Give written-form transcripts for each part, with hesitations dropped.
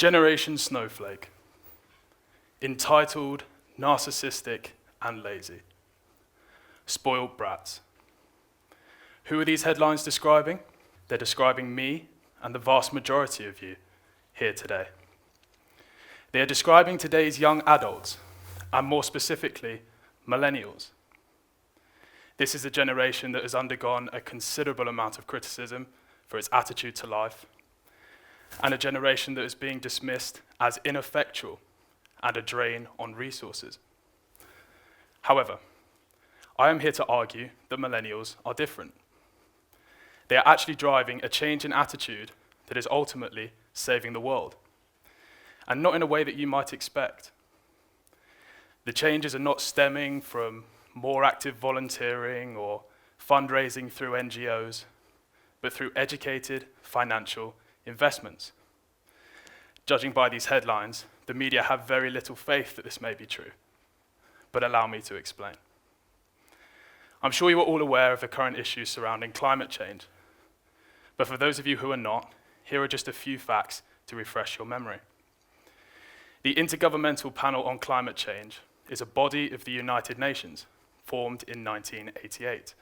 Generation Snowflake, entitled, narcissistic, and lazy. Spoiled brats. Who are these headlines describing? They're describing me and the vast majority of you here today. They are describing today's young adults, and more specifically, millennials. This is a generation that has undergone a considerable amount of criticism for its attitude to life, and a generation that is being dismissed as ineffectual and a drain on resources. However, I am here to argue that millennials are different. They are actually driving a change in attitude that is ultimately saving the world, and not in a way that you might expect. The changes are not stemming from more active volunteering or fundraising through NGOs, but through educated financial investments. Judging by these headlines, the media have very little faith that this may be true, but allow me to explain. I'm sure you are all aware of the current issues surrounding climate change, but for those of you who are not, here are just a few facts to refresh your memory. The Intergovernmental Panel on Climate Change is a body of the United Nations, formed in 1988.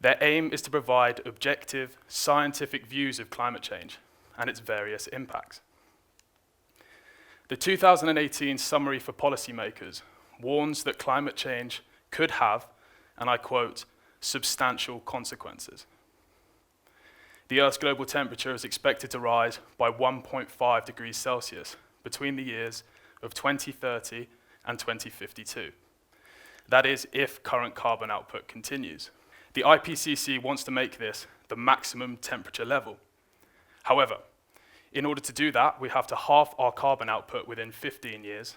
Their aim is to provide objective, scientific views of climate change and its various impacts. The 2018 Summary for Policymakers warns that climate change could have, and I quote, substantial consequences. The Earth's global temperature is expected to rise by 1.5 degrees Celsius between the years of 2030 and 2052. That is, if current carbon output continues. The IPCC wants to make this the maximum temperature level. However, in order to do that, we have to halve our carbon output within 15 years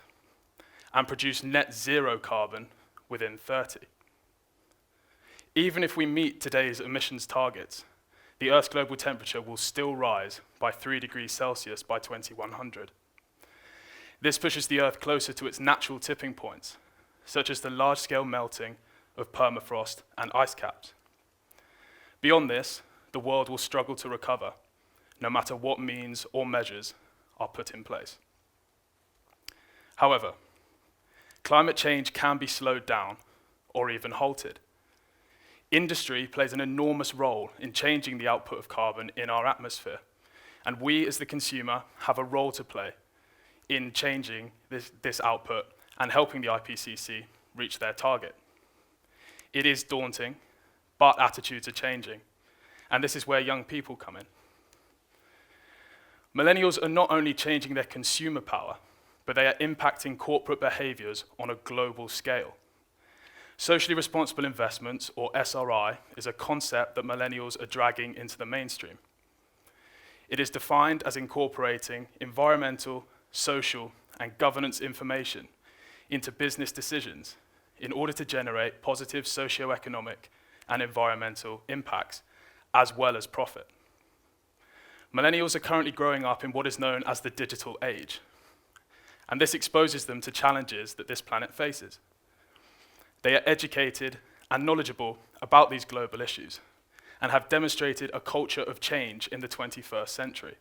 and produce net zero carbon within 30. Even if we meet today's emissions targets, the Earth's global temperature will still rise by 3 degrees Celsius by 2100. This pushes the Earth closer to its natural tipping points, such as the large-scale melting of permafrost and ice caps. Beyond this, the world will struggle to recover, no matter what means or measures are put in place. However, climate change can be slowed down or even halted. Industry plays an enormous role in changing the output of carbon in our atmosphere, and we as the consumer have a role to play in changing this output and helping the IPCC reach their target. It is daunting, but attitudes are changing, and this is where young people come in. Millennials are not only changing their consumer power, but they are impacting corporate behaviors on a global scale. Socially responsible investments, or SRI, is a concept that millennials are dragging into the mainstream. It is defined as incorporating environmental, social, and governance information into business decisions in order to generate positive socioeconomic and environmental impacts, as well as profit. Millennials are currently growing up in what is known as the digital age, and this exposes them to challenges that this planet faces. They are educated and knowledgeable about these global issues and have demonstrated a culture of change in the 21st century.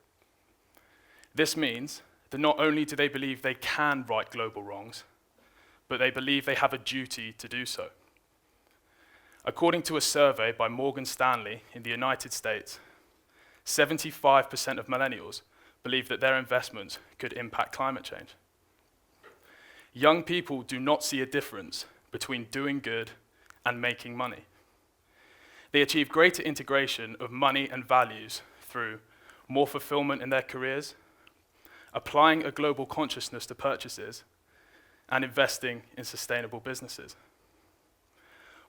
This means that not only do they believe they can right global wrongs, but they believe they have a duty to do so. According to a survey by Morgan Stanley in the United States, 75% of millennials believe that their investments could impact climate change. Young people do not see a difference between doing good and making money. They achieve greater integration of money and values through more fulfillment in their careers, applying a global consciousness to purchases, and investing in sustainable businesses.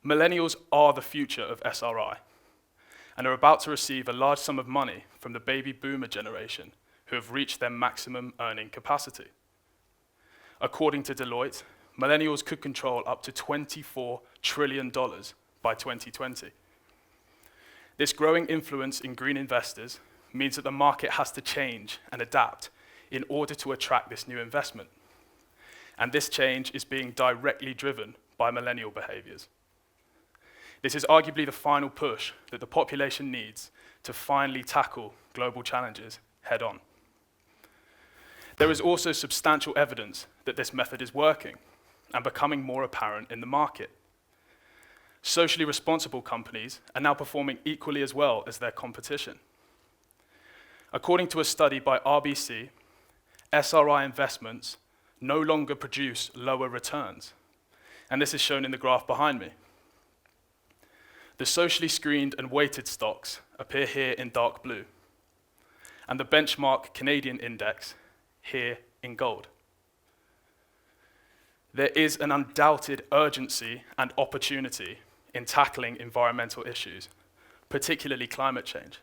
Millennials are the future of SRI and are about to receive a large sum of money from the baby boomer generation who have reached their maximum earning capacity. According to Deloitte, millennials could control up to $24 trillion by 2020. This growing influence in green investors means that the market has to change and adapt in order to attract this new investment. And this change is being directly driven by millennial behaviors. This is arguably the final push that the population needs to finally tackle global challenges head on. There is also substantial evidence that this method is working and becoming more apparent in the market. Socially responsible companies are now performing equally as well as their competition. According to a study by RBC, SRI investments no longer produce lower returns, and this is shown in the graph behind me. The socially screened and weighted stocks appear here in dark blue, and the benchmark Canadian index here in gold. There is an undoubted urgency and opportunity in tackling environmental issues, particularly climate change.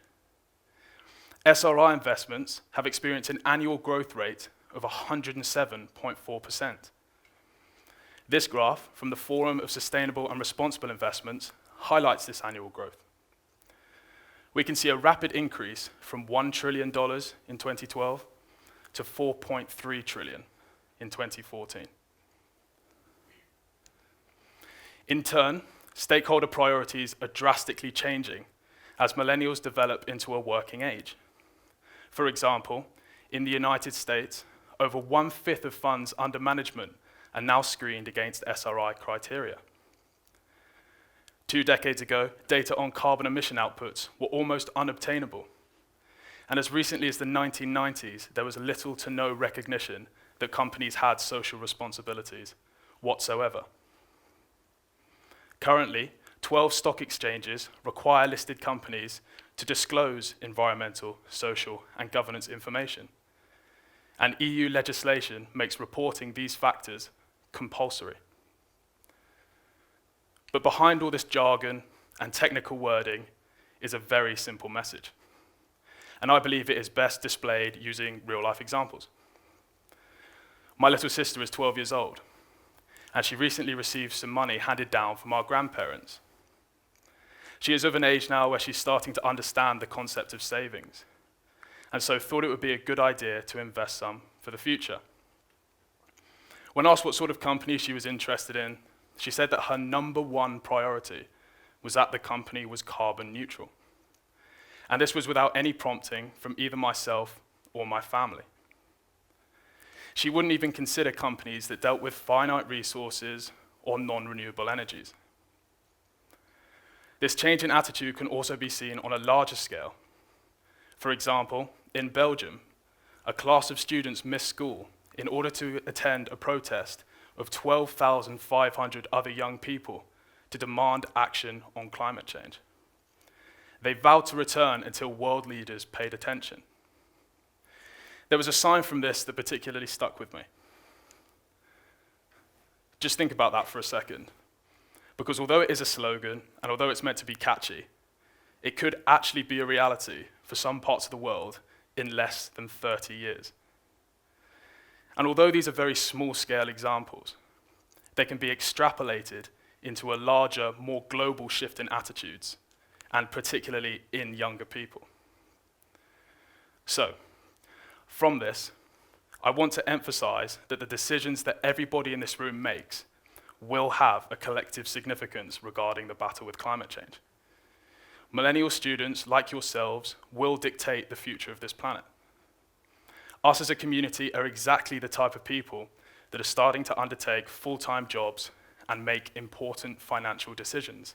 SRI investments have experienced an annual growth rate of 107.4%. This graph from the Forum of Sustainable and Responsible Investments highlights this annual growth. We can see a rapid increase from $1 trillion in 2012 to $4.3 trillion in 2014. In turn, stakeholder priorities are drastically changing as millennials develop into a working age. For example, in the United States, over 1/5 of funds under management are now screened against SRI criteria. 2 decades ago, data on carbon emission outputs were almost unobtainable. And as recently as the 1990s, there was little to no recognition that companies had social responsibilities whatsoever. Currently, 12 stock exchanges require listed companies to disclose environmental, social, and governance information. And EU legislation makes reporting these factors compulsory. But behind all this jargon and technical wording is a very simple message. And I believe it is best displayed using real-life examples. My little sister is 12 years old, and she recently received some money handed down from our grandparents. She is of an age now where she's starting to understand the concept of savings, and so thought it would be a good idea to invest some for the future. When asked what sort of company she was interested in, she said that her #1 priority was that the company was carbon neutral. And this was without any prompting from either myself or my family. She wouldn't even consider companies that dealt with finite resources or non-renewable energies. This change in attitude can also be seen on a larger scale. For example, in Belgium, a class of students missed school in order to attend a protest of 12,500 other young people to demand action on climate change. They vowed to return until world leaders paid attention. There was a sign from this that particularly stuck with me. Just think about that for a second, because although it is a slogan, and although it's meant to be catchy, it could actually be a reality for some parts of the world in less than 30 years. And although these are very small-scale examples, they can be extrapolated into a larger, more global shift in attitudes, and particularly in younger people. So, from this, I want to emphasize that the decisions that everybody in this room makes will have a collective significance regarding the battle with climate change. Millennial students, like yourselves, will dictate the future of this planet. Us as a community are exactly the type of people that are starting to undertake full-time jobs and make important financial decisions.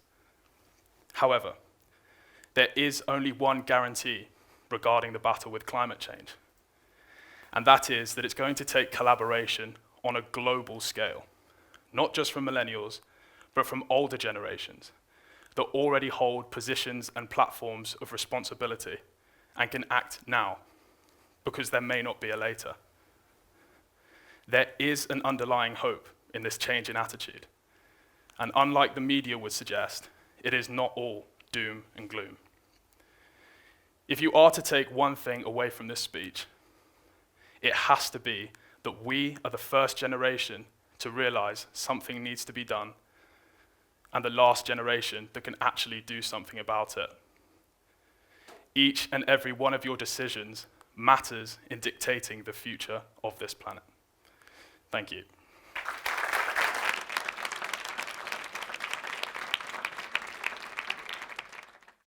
However, there is only one guarantee regarding the battle with climate change, and that is that it's going to take collaboration on a global scale, not just from millennials, but from older generations that already hold positions and platforms of responsibility and can act now, because there may not be a later. There is an underlying hope in this change in attitude, and unlike the media would suggest, it is not all doom and gloom. If you are to take one thing away from this speech, it has to be that we are the first generation to realize something needs to be done, and the last generation that can actually do something about it. Each and every one of your decisions matters in dictating the future of this planet. Thank you.